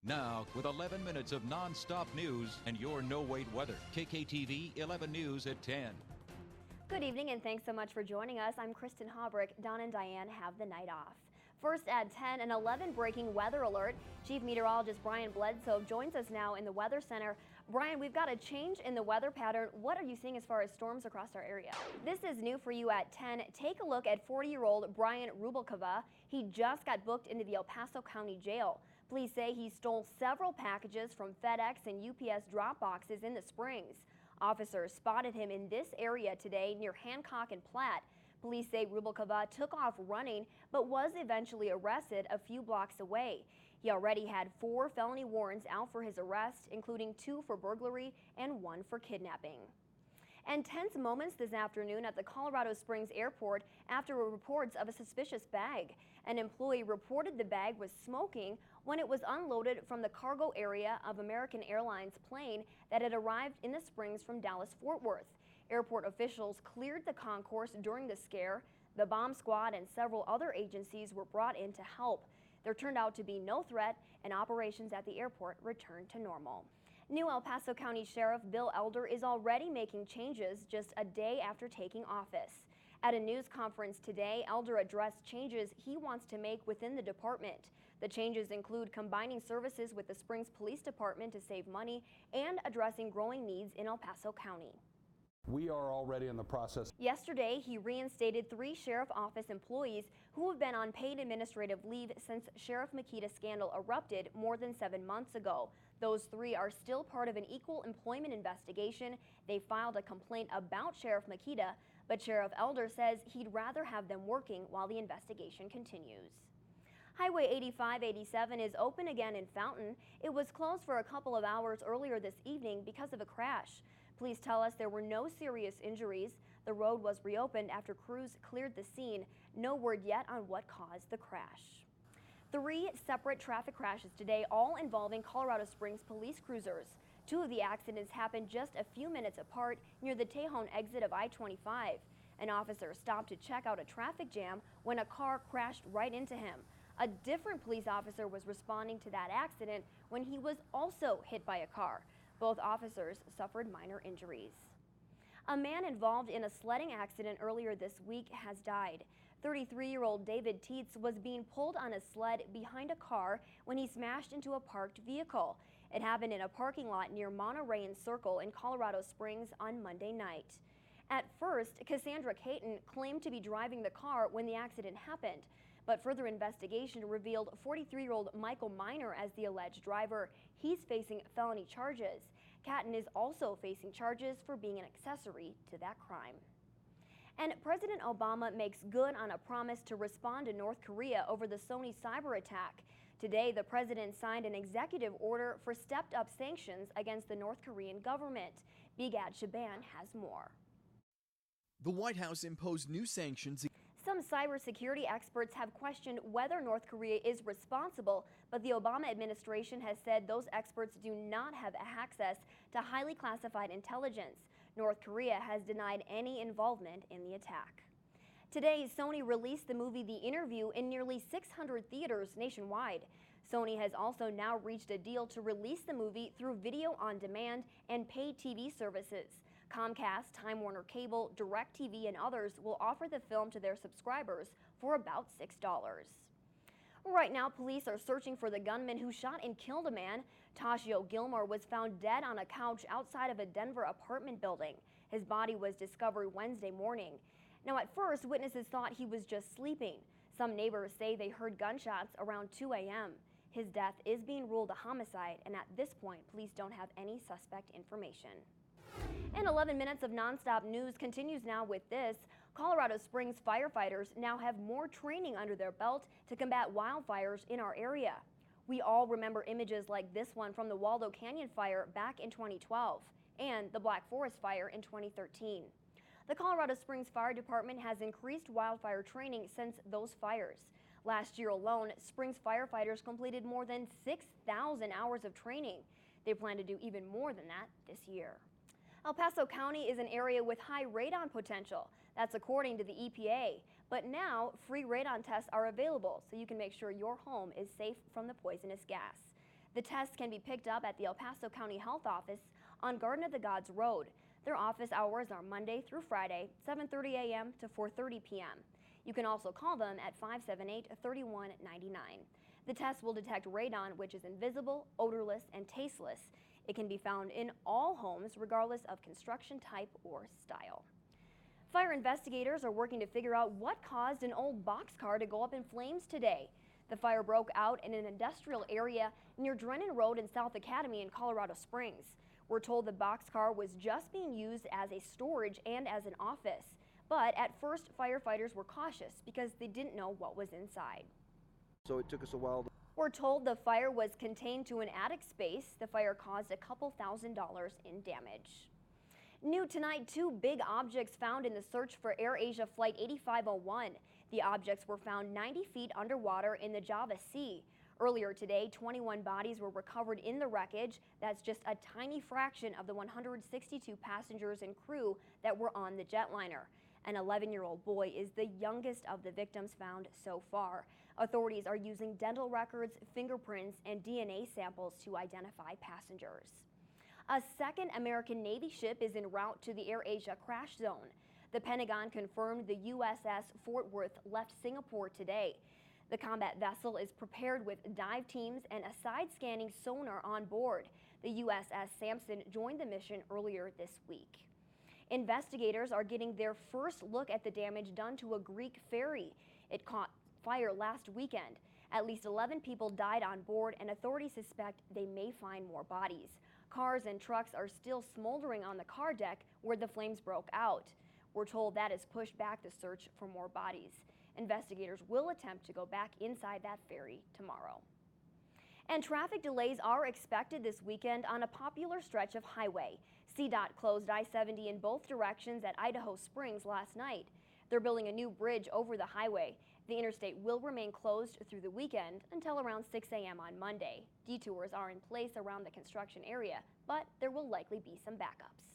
Now, with 11 minutes of non-stop news and your no-wait weather, KKTV 11 News at 10. Good evening and thanks so much for joining us. I'm Kristen Haubrick. Don and Diane have the night off. First at 10, an 11 breaking weather alert. Chief Meteorologist Brian Bledsoe joins us now in the Weather Center. Brian, we've got a change in the weather pattern. What are you seeing as far as storms across our area? This is new for you at 10. Take a look at 40-year-old Brian Rubalcaba. He just got booked into the El Paso County Jail. Police say he stole several packages from FedEx and UPS drop boxes in the Springs. Officers spotted him in this area today near Hancock and Platt. Police say Rubalcaba took off running but was eventually arrested a few blocks away. He already had 4 felony warrants out for his arrest, including 2 for burglary and 1 for kidnapping. And tense moments this afternoon at the Colorado Springs airport after reports of a suspicious bag. An employee reported the bag was smoking when it was unloaded from the cargo area of American Airlines plane that had arrived in the Springs from Dallas-Fort Worth. Airport officials cleared the concourse during the scare. The bomb squad and several other agencies were brought in to help. There turned out to be no threat, and operations at the airport returned to normal. New El Paso County Sheriff Bill Elder is already making changes just a day after taking office. At a news conference today, Elder addressed changes he wants to make within the department. The changes include combining services with the Springs Police Department to save money and addressing growing needs in El Paso County. We are already in the process. Yesterday, he reinstated 3 sheriff office employees who have been on paid administrative leave since Sheriff Makita scandal erupted more than 7 months ago. Those 3 are still part of an equal employment investigation. They filed a complaint about Sheriff Makita, but Sheriff Elder says he'd rather have them working while the investigation continues. Highway 85-87 is open again in Fountain. It was closed for a couple of hours earlier this evening because of a crash. Police tell us there were no serious injuries. The road was reopened after crews cleared the scene. No word yet on what caused the crash. 3 separate traffic crashes today, all involving Colorado Springs police cruisers. 2 of the accidents happened just a few minutes apart near the Tejon exit of I-25. An officer stopped to check out a traffic jam when a car crashed right into him. A different police officer was responding to that accident when he was also hit by a car. Both officers suffered minor injuries. A man involved in a sledding accident earlier this week has died. 33-year-old David Tietz was being pulled on a sled behind a car when he smashed into a parked vehicle. It happened in a parking lot near Monterey Circle in Colorado Springs on Monday night. At first, Cassandra Caton claimed to be driving the car when the accident happened, but further investigation revealed 43-year-old Michael Miner as the alleged driver. He's facing felony charges. Caton is also facing charges for being an accessory to that crime. And President Obama makes good on a promise to respond to North Korea over the Sony cyber attack. Today, the president signed an executive order for stepped-up sanctions against the North Korean government. Bigad Shaban has more. The White House imposed new sanctions. Some cybersecurity experts have questioned whether North Korea is responsible, but the Obama administration has said those experts do not have access to highly classified intelligence. North Korea has denied any involvement in the attack. Today, Sony released the movie The Interview in nearly 600 theaters nationwide. Sony has also now reached a deal to release the movie through video on demand and paid TV services. Comcast, Time Warner Cable, DirecTV, and others will offer the film to their subscribers for about $6. Right now, police are searching for the gunman who shot and killed a man. Tashio Gilmore was found dead on a couch outside of a Denver apartment building. His body was discovered Wednesday morning. Now, at first, witnesses thought he was just sleeping. Some neighbors say they heard gunshots around 2 a.m. His death is being ruled a homicide, and at this point, police don't have any suspect information. And 11 minutes of nonstop news continues now with this. Colorado Springs firefighters now have more training under their belt to combat wildfires in our area. We all remember images like this one from the Waldo Canyon fire back in 2012 and the Black Forest fire in 2013. The Colorado Springs Fire Department has increased wildfire training since those fires. Last year alone, Springs firefighters completed more than 6,000 hours of training. They plan to do even more than that this year. El Paso County is an area with high radon potential. That's according to the EPA. But now, free radon tests are available so you can make sure your home is safe from the poisonous gas. The tests can be picked up at the El Paso County Health Office on Garden of the Gods Road. Their office hours are Monday through Friday, 7:30 a.m. to 4:30 p.m. You can also call them at 578-3199. The test will detect radon, which is invisible, odorless, and tasteless. It can be found in all homes, regardless of construction type or style. Fire investigators are working to figure out what caused an old boxcar to go up in flames today. The fire broke out in an industrial area near Drennan Road in South Academy in Colorado Springs. We're told the boxcar was just being used as a storage and as an office. But at first, firefighters were cautious because they didn't know what was inside. So it took us a while. We're told the fire was contained to an attic space. The fire caused a couple $1,000s in damage. New tonight, two big objects found in the search for AirAsia Flight 8501. The objects were found 90 feet underwater in the Java Sea. Earlier today, 21 bodies were recovered in the wreckage. That's just a tiny fraction of the 162 passengers and crew that were on the jetliner. An 11-year-old boy is the youngest of the victims found so far. Authorities are using dental records, fingerprints, and DNA samples to identify passengers. A second American Navy ship is en route to the AirAsia crash zone. The Pentagon confirmed the USS Fort Worth left Singapore today. The combat vessel is prepared with dive teams and a side-scanning sonar on board. The USS Sampson joined the mission earlier this week. Investigators are getting their first look at the damage done to a Greek ferry. It caught fire last weekend. At least 11 people died on board, and authorities suspect they may find more bodies. Cars and trucks are still smoldering on the car deck where the flames broke out. We're told that has pushed back the search for more bodies. Investigators will attempt to go back inside that ferry tomorrow. And traffic delays are expected this weekend on a popular stretch of highway. CDOT closed I-70 in both directions at Idaho Springs last night. They're building a new bridge over the highway. The interstate will remain closed through the weekend until around 6 a.m. on Monday. Detours are in place around the construction area, but there will likely be some backups.